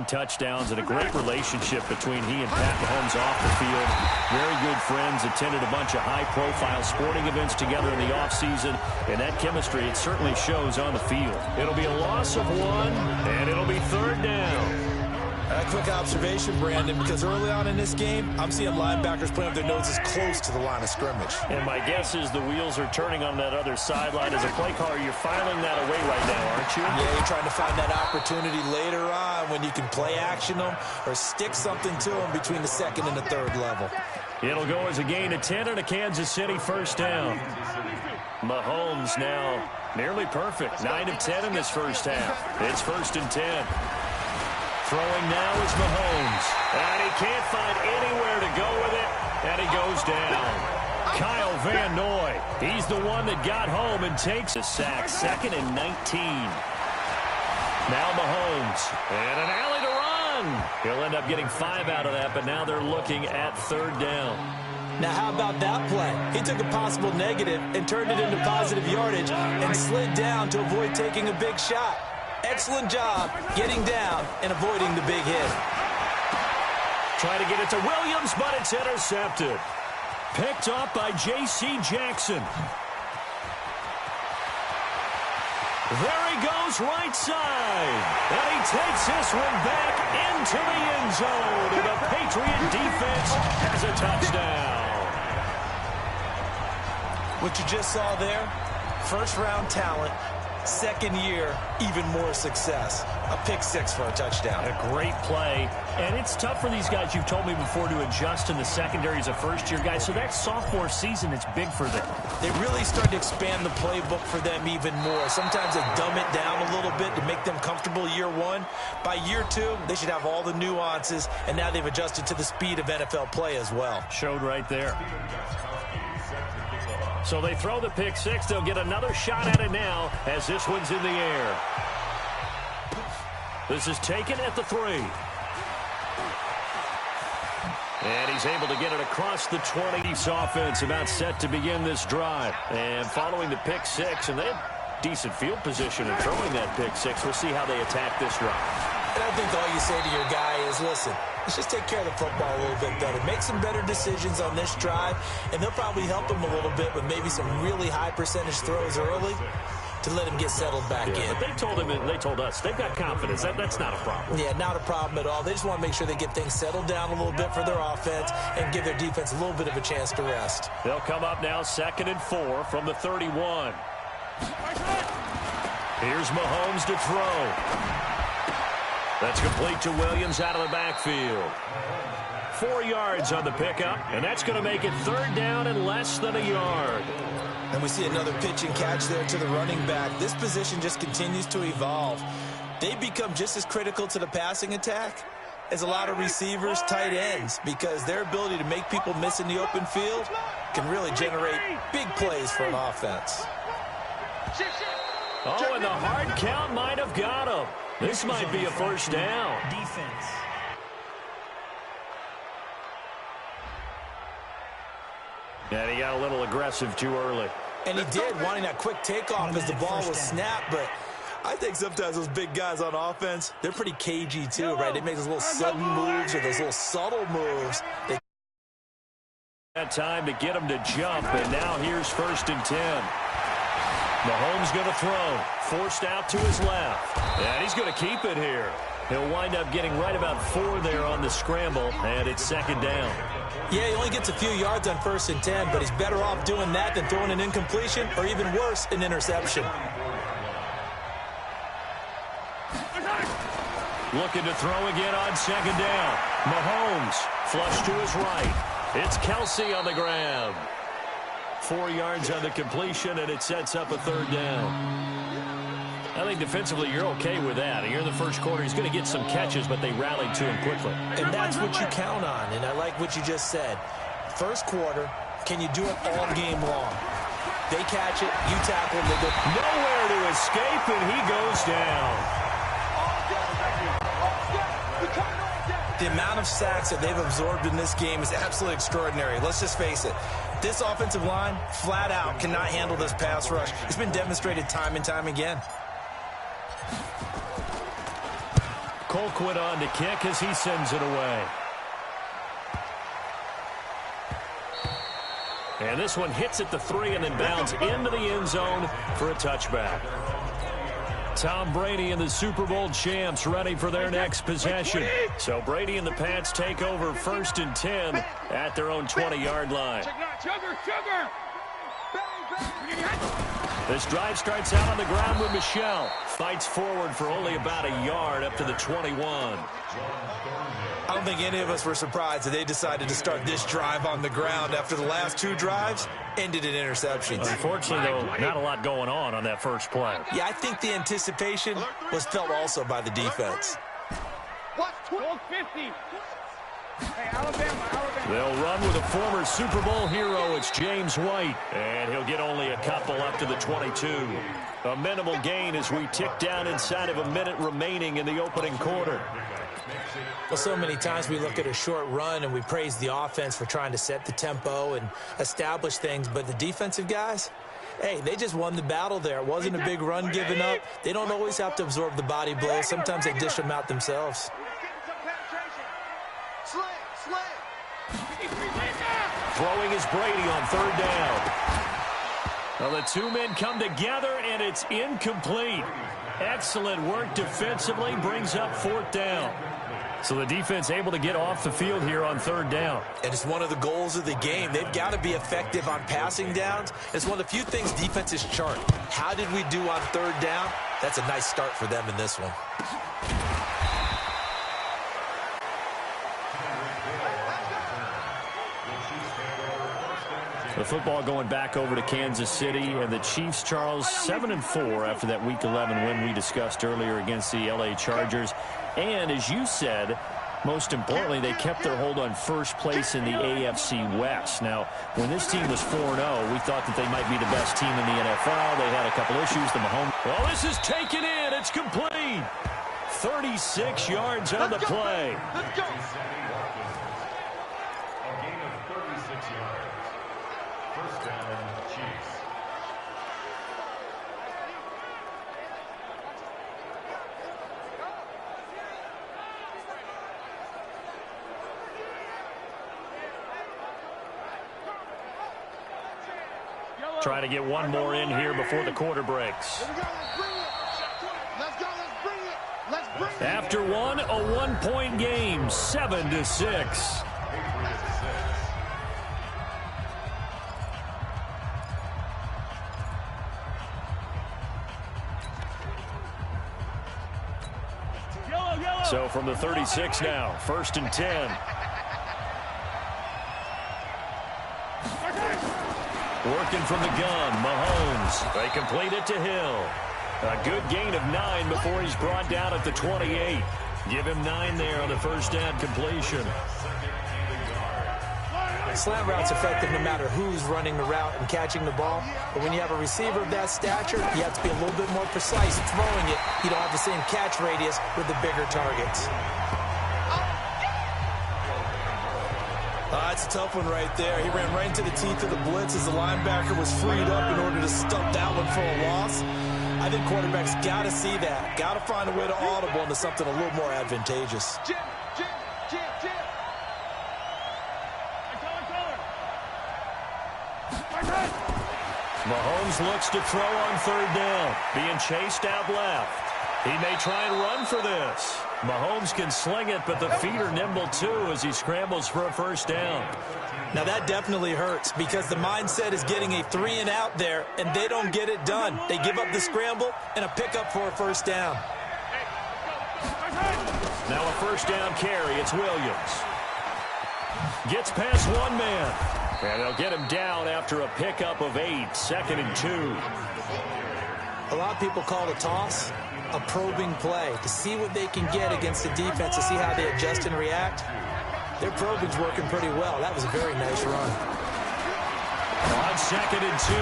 touchdowns and a great relationship between he and Pat Mahomes off the field. Very good friends, attended a bunch of high-profile sporting events together in the offseason, and that chemistry, it certainly shows on the field. It'll be a loss of 1, and it'll be 3rd down. A quick observation, Brandon, because early on in this game, I'm seeing linebackers putting up their noses close to the line of scrimmage. And my guess is the wheels are turning on that other sideline. As a play caller, you're filing that away right now, aren't you? Yeah, you're trying to find that opportunity later on when you can play action them or stick something to them between the 2nd and the 3rd level. It'll go as a gain of 10 and a Kansas City 1st down. Mahomes now nearly perfect. 9 of 10 in this first half. It's 1st and 10. Throwing now is Mahomes. And he can't find anywhere to go with it. And he goes down. Kyle Van Noy. He's the one that got home and takes a sack. 2nd and 19. Now Mahomes. And an alley to run. He'll end up getting 5 out of that, but now they're looking at 3rd down. Now, how about that play? He took a possible negative and turned it into positive yardage and slid down to avoid taking a big shot. Excellent job getting down and avoiding the big hit. Trying to get it to Williams, but it's intercepted. Picked up by J.C. Jackson. There he goes right side. And he takes this one back into the end zone. And the Patriot defense has a touchdown. What you just saw there, first-round talent. 2nd year, even more success. A pick 6 for a touchdown. A great play. And it's tough for these guys, you've told me before, to adjust in the secondary as a first-year guy. So that sophomore season, it's big for them. They really start to expand the playbook for them even more. Sometimes they dumb it down a little bit to make them comfortable year 1. By year 2, they should have all the nuances, and now they've adjusted to the speed of NFL play as well. Showed right there. So they throw the pick 6. They'll get another shot at it now as this one's in the air. This is taken at the 3. And he's able to get it across the 20. East offense about set to begin this drive. And following the pick 6, and they have decent field position in throwing that pick 6. We'll see how they attack this drive. And I think all you say to your guy is, listen, let's just take care of the football a little bit better. Make some better decisions on this drive, and they'll probably help him a little bit with maybe some really high percentage throws early to let him get settled back in. But they told him, and they told us, they've got confidence. That's not a problem. Yeah, not a problem at all. They just want to make sure they get things settled down a little bit for their offense and give their defense a little bit of a chance to rest. They'll come up now 2nd and 4 from the 31. Here's Mahomes to throw. That's complete to Williams out of the backfield. 4 yards on the pickup, and that's going to make it 3rd down and less than a yard. And we see another pitch and catch there to the running back. This position just continues to evolve. They become just as critical to the passing attack as a lot of receivers, tight ends, because their ability to make people miss in the open field can really generate big plays for an offense. Oh, and the hard count might have got him. This might be a 1st down. Defense. And he got a little aggressive too early. And he did, wanting that quick takeoff as the ball was snapped. But I think sometimes those big guys on offense, they're pretty cagey too, right? They make those little sudden moves or those little subtle moves. That time to get him to jump, and now here's 1st and 10. Mahomes going to throw. Forced out to his left. And he's going to keep it here. He'll wind up getting right about 4 there on the scramble, and it's 2nd down. Yeah, he only gets a few yards on 1st and 10, but he's better off doing that than throwing an incompletion or even worse, an interception. Looking to throw again on 2nd down. Mahomes flush to his right. It's Kelsey on the grab. 4 yards on the completion, and it sets up a 3rd down. I think defensively you're okay with that. Here in the first quarter, he's going to get some catches, but they rallied to him quickly. And that's what you count on, and I like what you just said. First quarter, can you do it all game long? They catch it, you tackle, and they go nowhere to escape, and he goes down. The amount of sacks that they've absorbed in this game is absolutely extraordinary. Let's just face it. This offensive line, flat out, cannot handle this pass rush. It's been demonstrated time and time again. Colquitt on to kick as he sends it away. And this one hits at the 3 and then bounds into the end zone for a touchback. Tom Brady and the Super Bowl champs ready for their next possession. So Brady and the Pats take over 1st and 10 at their own 20-yard line. This drive starts out on the ground with Michel. Fights forward for only about a yard up to the 21. I don't think any of us were surprised that they decided to start this drive on the ground after the last 2 drives ended in interceptions. Unfortunately, though, not a lot going on that first play. Yeah, I think the anticipation was felt also by the defense. They'll run with a former Super Bowl hero. It's James White, and he'll get only a couple up to the 22. A minimal gain as we tick down inside of a minute remaining in the opening quarter. Well, so many times we look at a short run and we praise the offense for trying to set the tempo and establish things, but the defensive guys, hey, they just won the battle there. It wasn't a big run given up. They don't always have to absorb the body blows. Sometimes they dish them out themselves. Throwing is Brady on 3rd down. Well, the 2 men come together, and it's incomplete. Excellent work defensively, brings up 4th down. So the defense able to get off the field here on 3rd down. And it's one of the goals of the game. They've got to be effective on passing downs. It's one of the few things defenses chart. How did we do on 3rd down? That's a nice start for them in this one. The football going back over to Kansas City, and the Chiefs, Charles, 7-4 after that Week 11 win we discussed earlier against the L.A. Chargers. And as you said, most importantly, they kept their hold on first place in the AFC West. Now, when this team was 4-0, we thought that they might be the best team in the NFL. They had a couple issues. The Mahomes. Well, this is taken in. It's complete. 36 yards on the play. Let's go. Trying to get one more in here before the quarter breaks. After one, a 1-point game, 7-6. So from the 36 now, 1st and 10. Working from the gun, Mahomes. They complete it to Hill. A good gain of 9 before he's brought down at the 28. Give him 9 there on the first down completion. Slant route's effective no matter who's running the route and catching the ball. But when you have a receiver of that stature, you have to be a little bit more precise throwing it. You don't have the same catch radius with the bigger targets. That's a tough one right there. He ran right into the teeth of the blitz as the linebacker was freed up in order to stump that one for a loss. I think quarterbacks got to see that. Got to find a way to audible into something a little more advantageous. Mahomes looks to throw on 3rd down. Being chased out left. He may try and run for this. Mahomes can sling it, but the feet are nimble too as he scrambles for a first down. Now that definitely hurts because the mindset is getting a 3-and-out there, and they don't get it done. They give up the scramble and a pickup for a first down. Now a first down carry. It's Williams. Gets past one man. And they'll get him down after a pickup of 8. 2nd and 2. A lot of people call the toss a probing play to see what they can get against the defense, to see how they adjust and react. Their probing's working pretty well. That was a very nice run. On 2nd and 2,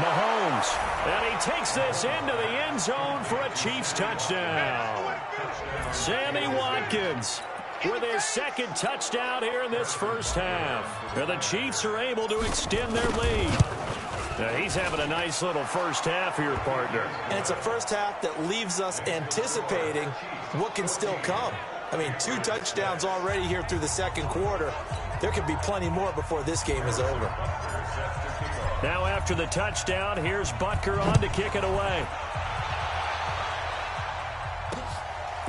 Mahomes. And he takes this into the end zone for a Chiefs touchdown. Sammy Watkins with his 2nd touchdown here in this first half. And the Chiefs are able to extend their lead. He's having a nice little first half here, partner. And it's a first half that leaves us anticipating what can still come. I mean, 2 touchdowns already here through the second quarter. There could be plenty more before this game is over. Now after the touchdown, here's Butker on to kick it away.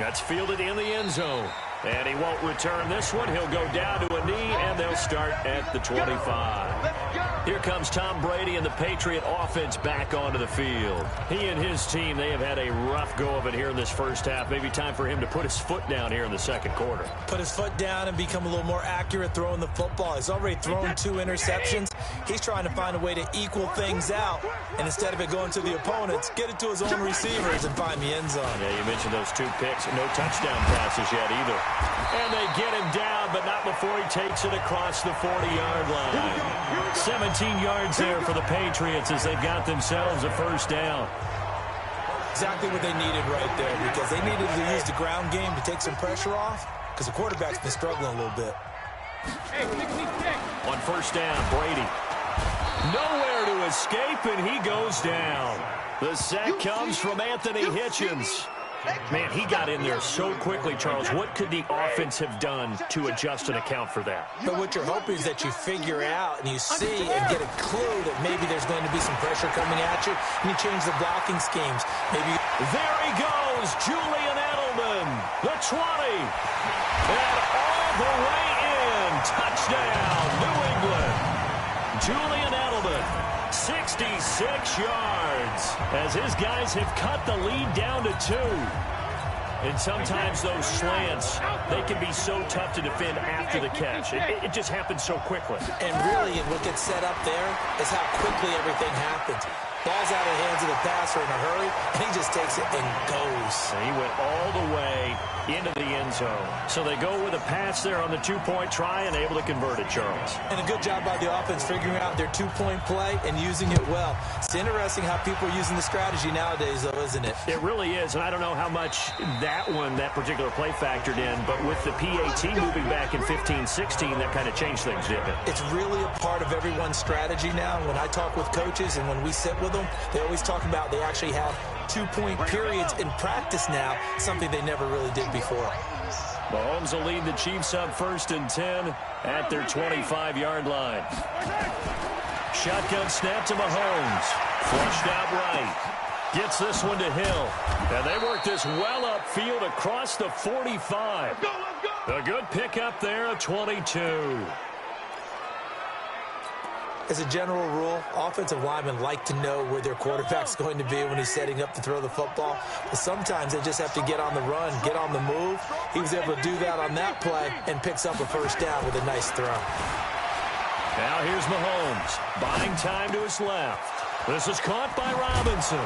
That's fielded in the end zone. And he won't return this one. He'll go down to a knee, and they'll start at the 25. Here comes Tom Brady and the Patriot offense back onto the field. He and his team, they have had a rough go of it here in this first half. Maybe time for him to put his foot down here in the second quarter. Put his foot down and become a little more accurate throwing the football. He's already thrown 2 interceptions. He's trying to find a way to equal things out. And instead of it going to the opponents, get it to his own receivers and find the end zone. Yeah, you mentioned those 2 picks. No touchdown passes yet either. And they get him down, but not before he takes it across the 40-yard line. 17 yards there for the Patriots as they've got themselves a first down. Exactly what they needed right there, because they needed to use the ground game to take some pressure off, because the quarterback's been struggling a little bit. On first down, Brady. Nowhere to escape, and he goes down. The sack comes from Anthony Hitchens. Man, he got in there so quickly, Charles. What could the offense have done to adjust and account for that? But what you're hoping is that you figure out and you see and get a clue that maybe there's going to be some pressure coming at you, and you change the blocking schemes. Maybe. There he goes, Julian Edelman, the 20. And all the way in. Touchdown, New England. Julian Edelman, 66 yards, as his guys have cut the lead down to 2. And sometimes those slants, they can be so tough to defend after the catch. It just happens so quickly. And really, what gets set up there is how quickly everything happens. Ball's out of the hands of the passer in a hurry, and he just takes it and goes. And he went all the way into the end zone. So they go with a pass there on the 2-point try and able to convert it, Charles. And a good job by the offense figuring out their 2-point play and using it well. It's interesting how people are using the strategy nowadays, though, isn't it? It really is, and I don't know how much that particular play factored in, but with the PAT moving back in 15-16, that kind of changed things, didn't it? It's really a part of everyone's strategy now. When I talk with coaches and when we sit with them, they always talk about they actually have 2-point periods in practice now, something they never really did before. Mahomes will lead the Chiefs up 1st and 10 at their 25-yard line. Shotgun snap to Mahomes. Flushed out right. Gets this one to Hill. And they work this well upfield across the 45. A good pickup there at 22. As a general rule, offensive linemen like to know where their quarterback's going to be when he's setting up to throw the football. But sometimes they just have to get on the run, get on the move. He was able to do that on that play and picks up a first down with a nice throw. Now here's Mahomes, buying time to his left. This is caught by Robinson.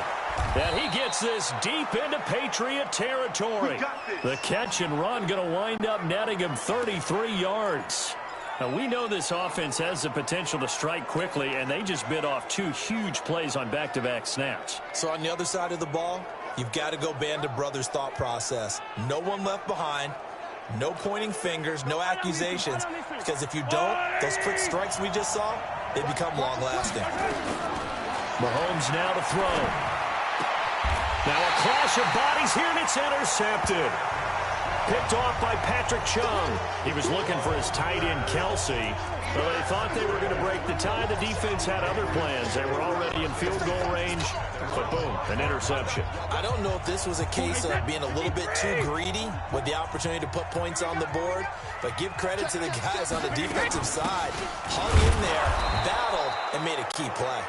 And he gets this deep into Patriot territory. The catch and run going to wind up netting him 33 yards. Now, we know this offense has the potential to strike quickly, and they just bit off 2 huge plays on back-to-back snaps. So on the other side of the ball, you've got to go Band of Brothers thought process. No one left behind, no pointing fingers, no accusations, because if you don't, those quick strikes we just saw, they become long-lasting. Mahomes now to throw. Now a clash of bodies here, and it's intercepted. Picked off by Patrick Chung. He was looking for his tight end, Kelsey. But they thought they were going to break the tie. The defense had other plans. They were already in field goal range. But boom, an interception. I don't know if this was a case of being a little bit too greedy with the opportunity to put points on the board. But give credit to the guys on the defensive side. Hung in there, battled, and made a key play.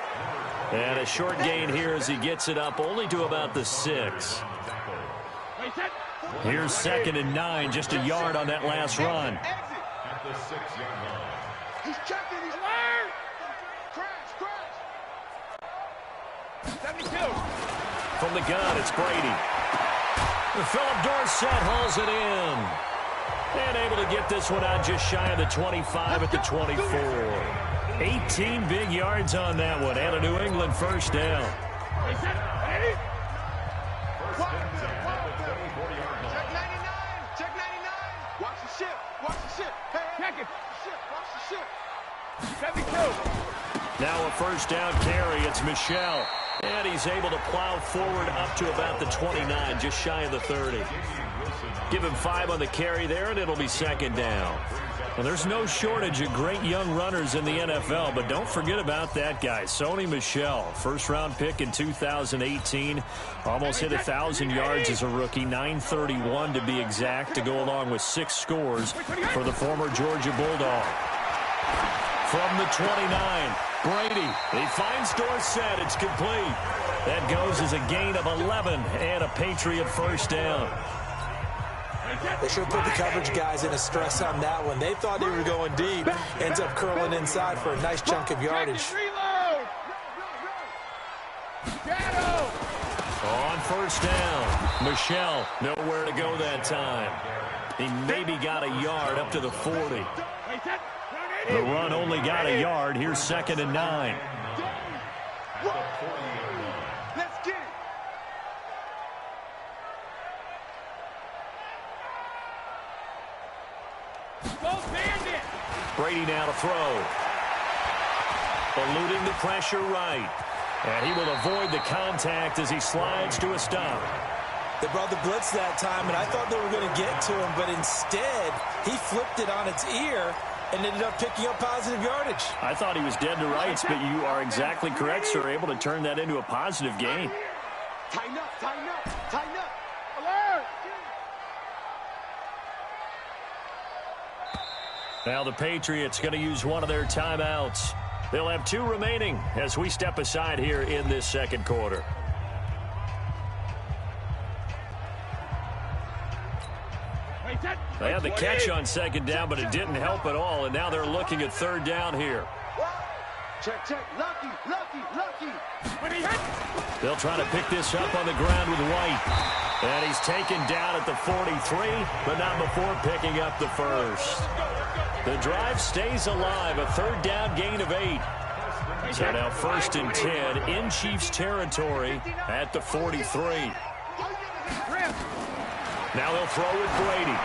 And a short gain here as he gets it up only to about the 6. Here's 2nd and 9, just a yard on that last run. He's checking, he's wired. Crash. 72. From the gun, it's Brady. Philip Dorsett hauls it in. And able to get this one out just shy of the 25 at the 24. 18 big yards on that one, and a New England first down. Check 99. Watch the ship. Hey, check it. Watch the ship. 72. Now now a first down carry. It's Michel. And he's able to plow forward up to about the 29, just shy of the 30. Give him 5 on the carry there, and it'll be second down. Well, there's no shortage of great young runners in the NFL, but don't forget about that guy, Sony Michel. First-round pick in 2018. Almost hit 1,000 yards as a rookie, 931 to be exact, to go along with 6 scores for the former Georgia Bulldog. From the 29, Brady. He finds Dorsett. It's complete. That goes as a gain of 11 and a Patriot first down. They should have put the coverage guys in a stress on that one. They thought they were going deep. Ends up curling inside for a nice chunk of yardage. On first down, Michel nowhere to go that time. He maybe got a yard up to the 40. The run only got a yard. Here's 2nd and 9. Let's get it. Brady now to throw. Eluding the pressure right. And he will avoid the contact as he slides to a stop. They brought the blitz that time, and I thought they were going to get to him, but instead he flipped it on its ear and ended up picking up positive yardage. I thought he was dead to rights, but you are exactly correct, sir. Able to turn that into a positive gain. Tighten up, tighten up, tighten up. Alert! Now the Patriots going to use one of their timeouts. They'll have 2 remaining as we step aside here in this second quarter. They had the catch on second down, but it didn't help at all, and now they're looking at third down here. Check, check. Lucky, lucky, lucky. They'll try to pick this up on the ground with White. And he's taken down at the 43, but not before picking up the first. The drive stays alive, a third down gain of 8. So now 1st and 10 in Chiefs territory at the 43. Now they'll throw with Brady.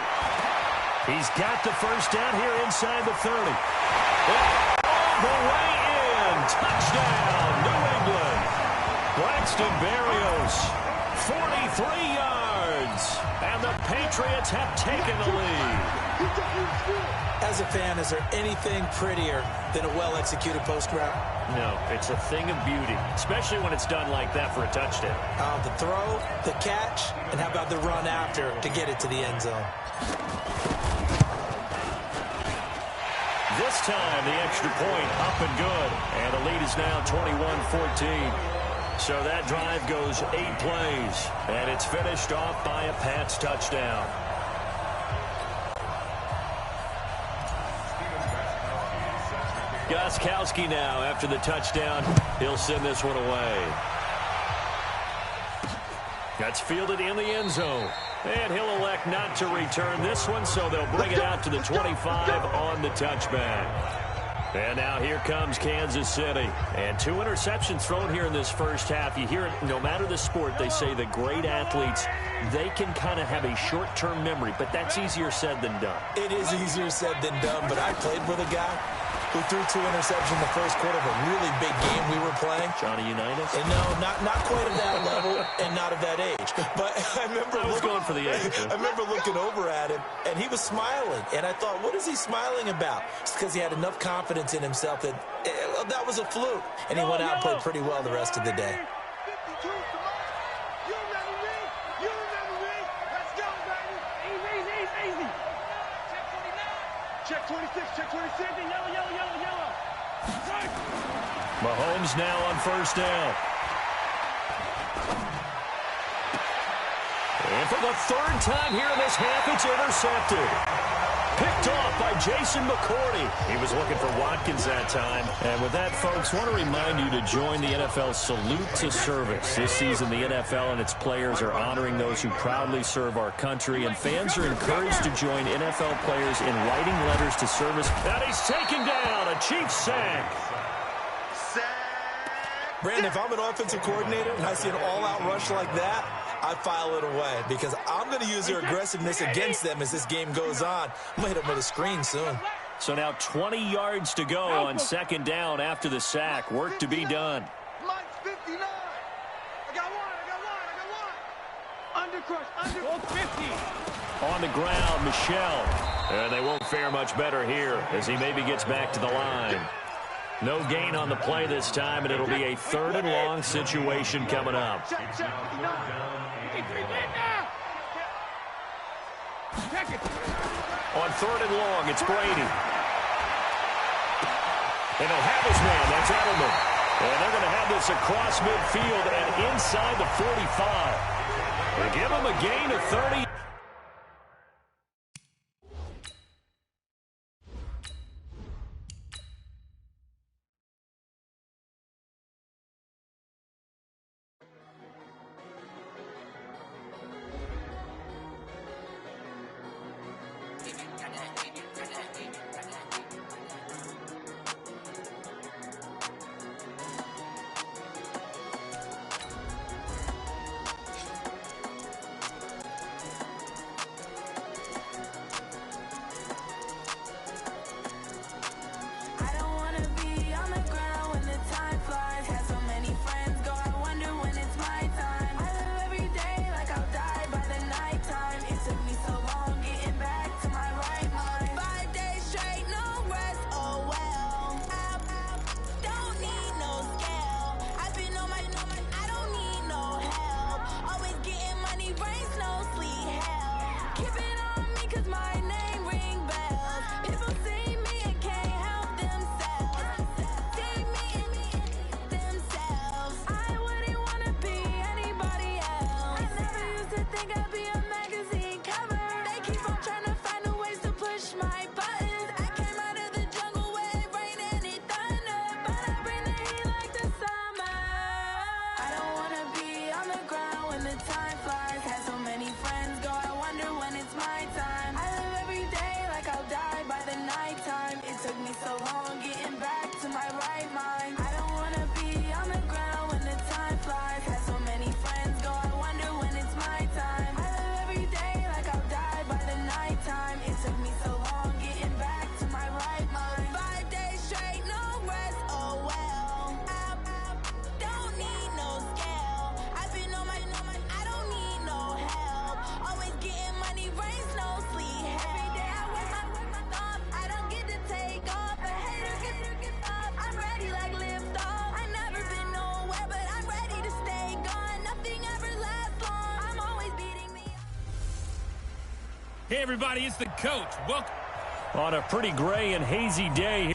He's got the first down here inside the 30. All the way in. Touchdown, New England. Braxton Berrios, 43 yards. And the Patriots have taken the lead. As a fan, is there anything prettier than a well-executed post route? No, it's a thing of beauty, especially when it's done like that for a touchdown. The throw, the catch, and how about the run after to get it to the end zone? This time, the extra point up and good. And the lead is now 21-14. So that drive goes 8 plays. And it's finished off by a Pats touchdown. Gostkowski now after the touchdown. He'll send this one away. That's fielded in the end zone. And he'll elect not to return this one, so they'll bring it out to the 25 on the touchback. And now here comes Kansas City. And 2 interceptions thrown here in this first half. You hear it, no matter the sport, they say the great athletes, they can kind of have a short-term memory, but that's easier said than done. It is easier said than done, but I played with a guy who threw 2 interceptions in the first quarter of a really big game we were playing. Johnny Unitas? And no, not quite at that level and not at that age. But I remember going for the age. I remember looking over at him, and he was smiling. And I thought, what is he smiling about? It's because he had enough confidence in himself that that was a fluke. And he went out and played pretty well the rest of the day. Check 26, check 26. Yellow, yellow, yellow, yellow. Mahomes now on first down. And for the 3rd time here in this half, it's intercepted. Picked off by Jason McCourty. He was looking for Watkins that time. And with that, folks, I want to remind you to join the NFL Salute to Service. This season, the NFL and its players are honoring those who proudly serve our country, and fans are encouraged to join NFL players in writing letters to service. And he's taken down, a Chiefs sack. Brandon, if I'm an offensive coordinator and I see an all-out rush like that, I file it away because I'm going to use their aggressiveness against them as this game goes on. I'm going to hit them with a screen soon. So now 20 yards to go on second down after the sack. Work to be done. Mike's 59. I got one. Under 50. On the ground, Michelle. And they won't fare much better here as he maybe gets back to the line. No gain on the play this time, and it'll be a 3rd and long situation coming up. On 3rd and long, it's Brady. And they'll have his man. That's Edelman. And they're going to have this across midfield and inside the 45. They give him a gain of 30. Hey, everybody, it's the coach. Welcome. On a pretty gray and hazy day.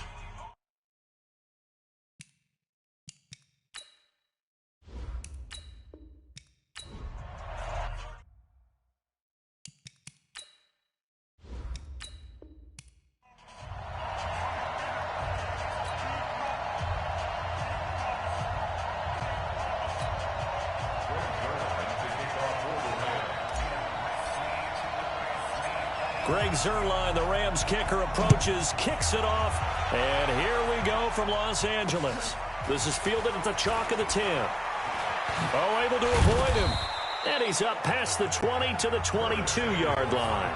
Greg Zuerlein, the Rams kicker, approaches, kicks it off, and here we go from Los Angeles. This is fielded at the chalk of the 10. Oh, able to avoid him. And he's up past the 20 to the 22-yard line.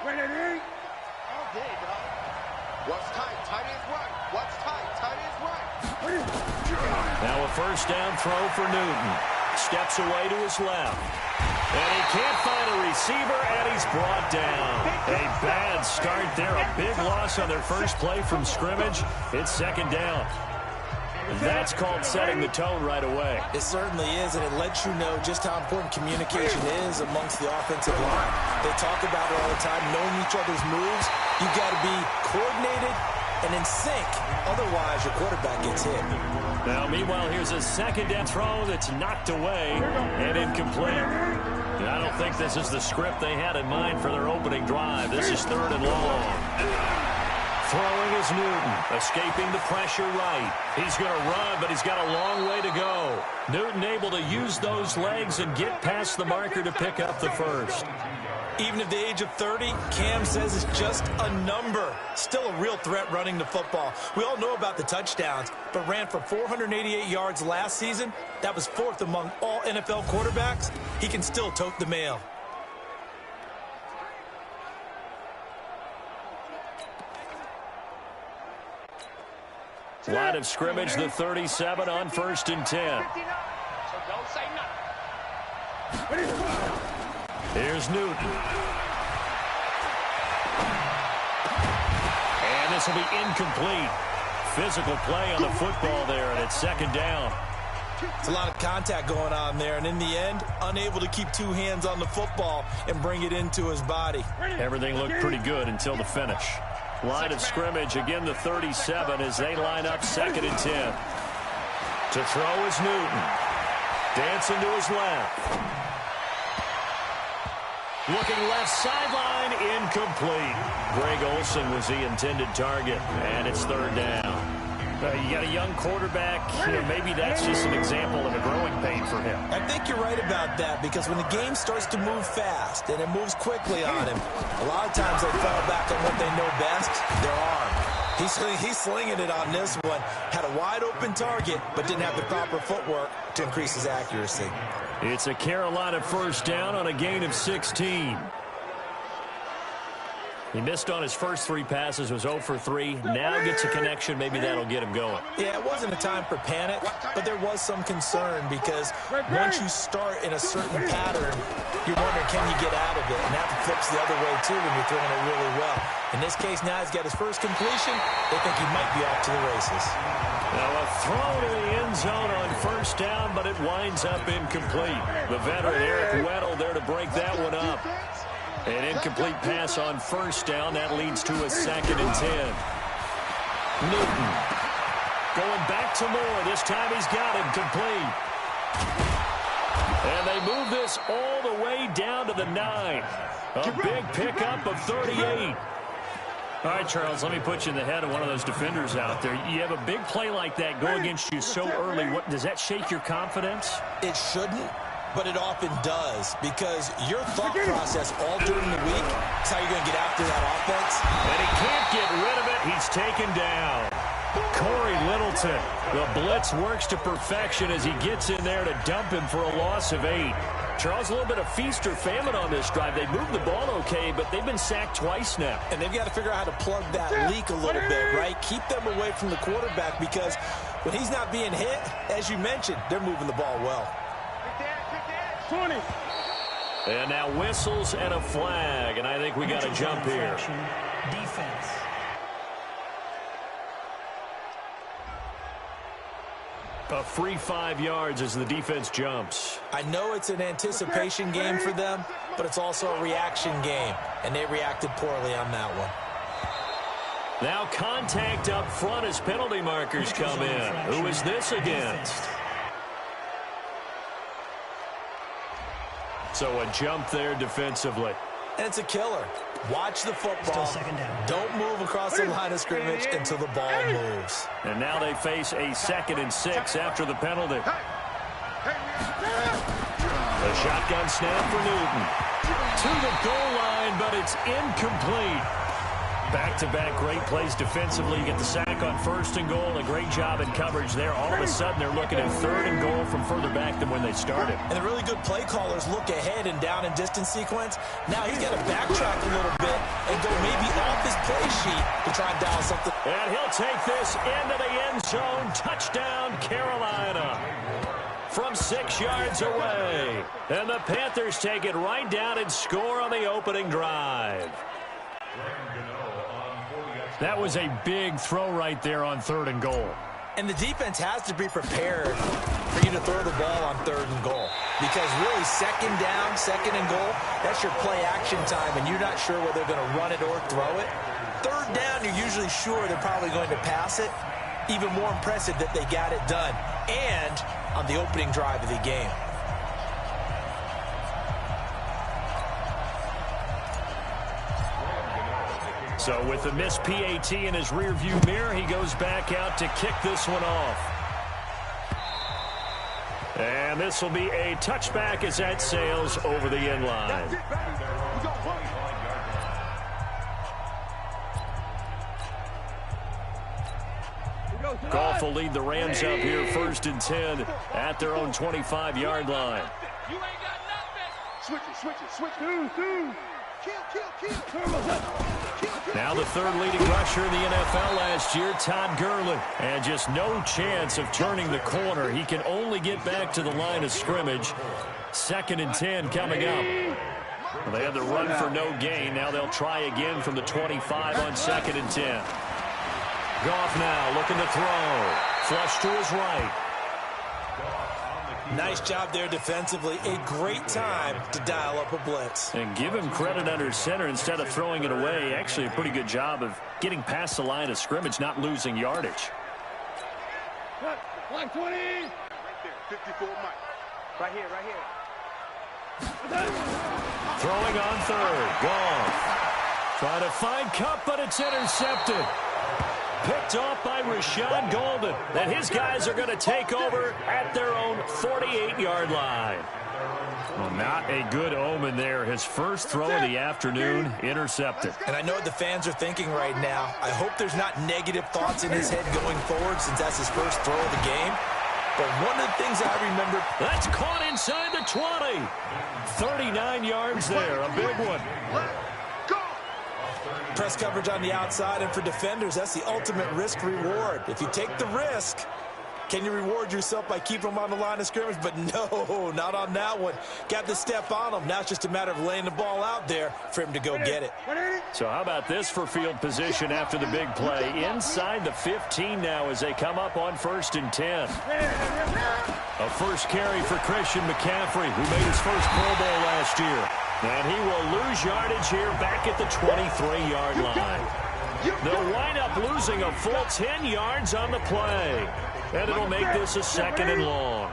Ready? Okay, dog. What's tight? Tight is right. What's tight? Tight is right. Now a first down throw for Newton. Steps away to his left. And he can't find a receiver, and he's brought down. A bad start there. A big loss on their first play from scrimmage. It's second down. That's called setting the tone right away. It certainly is, and it lets you know just how important communication is amongst the offensive line. They talk about it all the time, knowing each other's moves. You've got to be coordinated and in sync. Otherwise, your quarterback gets hit. Now, meanwhile, here's a second down throw that's knocked away and incomplete. And I don't think this is the script they had in mind for their opening drive. This is 3rd and long. Throwing is Newton, escaping the pressure right. He's going to run, but he's got a long way to go. Newton able to use those legs and get past the marker to pick up the first. Even at the age of 30, Cam says it's just a number. Still a real threat running the football. We all know about the touchdowns, but ran for 488 yards last season. That was 4th among all NFL quarterbacks. He can still tote the mail. Line of scrimmage, the 37 on 1st and 10. So don't say nothing. Here's Newton. And this will be incomplete. Physical play on the football there, and it's 2nd down. It's a lot of contact going on there, and in the end, unable to keep 2 hands on the football and bring it into his body. Everything looked pretty good until the finish. Line of scrimmage, again the 37 as they line up 2nd and 10. To throw is Newton. Dancing to his left. Looking left sideline, incomplete. Greg Olsen was the intended target, and it's 3rd down. You got a young quarterback. Maybe that's just an example of a growing pain for him. I think you're right about that, because when the game starts to move fast and it moves quickly on him, a lot of times they fall back on what they know best, their arm. He's slinging it on this one. Had a wide open target, but didn't have the proper footwork to increase his accuracy. It's a Carolina 1st down on a gain of 16. He missed on his first 3 passes, was 0 for 3. Now gets a connection. Maybe that'll get him going. Yeah, it wasn't a time for panic, but there was some concern, because once you start in a certain pattern, you're wondering, can you get out of it? And that flips the other way, too, when you're throwing it really well. In this case, now he's got his first completion. They think he might be off to the races. Now a throw to the end zone on 1st down, but it winds up incomplete. The veteran Eric Weddle there to break that one up. An incomplete pass on 1st down. That leads to a 2nd and 10. Newton going back to Moore. This time he's got him complete. And they move this all the way down to the 9. A big pickup of 38. All right, Charles, let me put you in the head of one of those defenders out there. You have a big play like that go against you so early. Does that shake your confidence? It shouldn't, but it often does, because your thought process all during the week is how you're going to get after that offense. And he can't get rid of it. He's taken down. Corey Littleton, the blitz works to perfection as he gets in there to dump him for a loss of 8. Charles, a little bit of feast or famine on this drive. They moved the ball okay, but they've been sacked twice now. And they've got to figure out how to plug that leak a little bit, right? Keep them away from the quarterback, because when he's not being hit, as you mentioned, they're moving the ball well. 20. And now whistles and a flag, and I think we got a jump here. Defense. A free 5 yards as the defense jumps. I know it's an anticipation game for them, but it's also a reaction game, and they reacted poorly on that one. Now contact up front as penalty markers come in. Who is this against? So a jump there defensively. And it's a killer. Watch the football. Don't move across the line of scrimmage until the ball moves. And now they face a 2nd and 6 after the penalty. A shotgun snap for Newton. To the goal line, but it's incomplete. Back-to-back great plays defensively. You get the sack on 1st and goal. A great job in coverage there. All of a sudden, they're looking at 3rd and goal from further back than when they started. And the really good play callers look ahead and down and distance sequence. Now he's got to backtrack a little bit and go maybe off his play sheet to try and dial something. And he'll take this into the end zone. Touchdown, Carolina. From 6 yards away. And the Panthers take it right down and score on the opening drive. That was a big throw right there on 3rd and goal. And the defense has to be prepared for you to throw the ball on 3rd and goal. Because really, 2nd down, 2nd and goal, that's your play action time, and you're not sure whether they're going to run it or throw it. 3rd down, you're usually sure they're probably going to pass it. Even more impressive that they got it done. And on the opening drive of the game. So with the missed PAT in his rearview mirror, he goes back out to kick this one off. And this will be a touchback as that sails over the end line. Goff will lead the Rams up here 1st and 10 at their own 25-yard line. You ain't got nothing. Switch it. Kill. Now the 3rd leading rusher in the NFL last year, Todd Gurley. And just no chance of turning the corner. He can only get back to the line of scrimmage. 2nd and 10 coming up. Well, they had the run for no gain. Now they'll try again from the 25 on 2nd and 10. Goff now looking to throw. Flush to his right. Nice job there defensively. A great time to dial up a blitz. And give him credit under center instead of throwing it away. Actually a pretty good job of getting past the line of scrimmage, not losing yardage. Black 20. Right there, 54 Mike. Right here. Throwing on 3rd. Goff. Trying to find Cup, but it's intercepted. Picked off by Rashad Golden. And his guys are going to take over at their own 48-yard line. Well, not a good omen there. His first throw of the afternoon intercepted. And I know what the fans are thinking right now. I hope there's not negative thoughts in his head going forward since that's his first throw of the game. But one of the things I remember... That's caught inside the 20. 39 yards there. A big one. Press coverage on the outside, and for defenders, that's the ultimate risk-reward. If you take the risk, can you reward yourself by keeping them on the line of scrimmage? But no, not on that one. Got the step on him. Now it's just a matter of laying the ball out there for him to go get it. So how about this for field position after the big play? Inside the 15 now as they come up on 1st and 10. A first carry for Christian McCaffrey, who made his first Pro Bowl last year. And he will lose yardage here back at the 23-yard line. They'll wind up losing a full 10 yards on the play. And it'll make this a 2nd and long.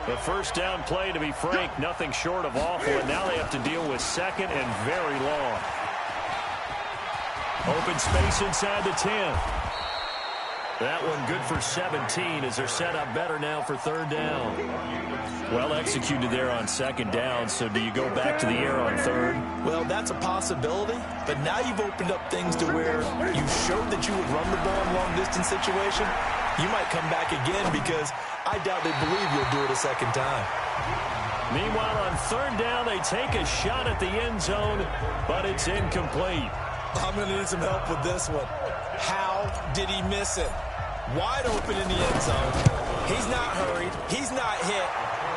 The first down play, to be frank, nothing short of awful. And now they have to deal with 2nd and very long. Open space inside the 10. That one good for 17 as they're set up better now for 3rd down. Well executed there on 2nd down, so do you go back to the air on 3rd? Well, that's a possibility, but now you've opened up things to where you showed that you would run the ball in long-distance situation. You might come back again because I doubt they believe you'll do it a 2nd time. Meanwhile, on 3rd down, they take a shot at the end zone, but it's incomplete. I'm going to need some help with this one. How did he miss it? Wide open in the end zone. He's not hurried. He's not hit.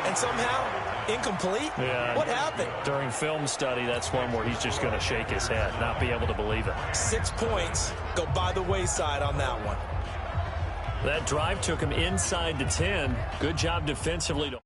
And somehow, incomplete? Yeah. What happened? During film study, that's one where he's just going to shake his head, not be able to believe it. 6 points go by the wayside on that one. That drive took him inside the 10. Good job defensively to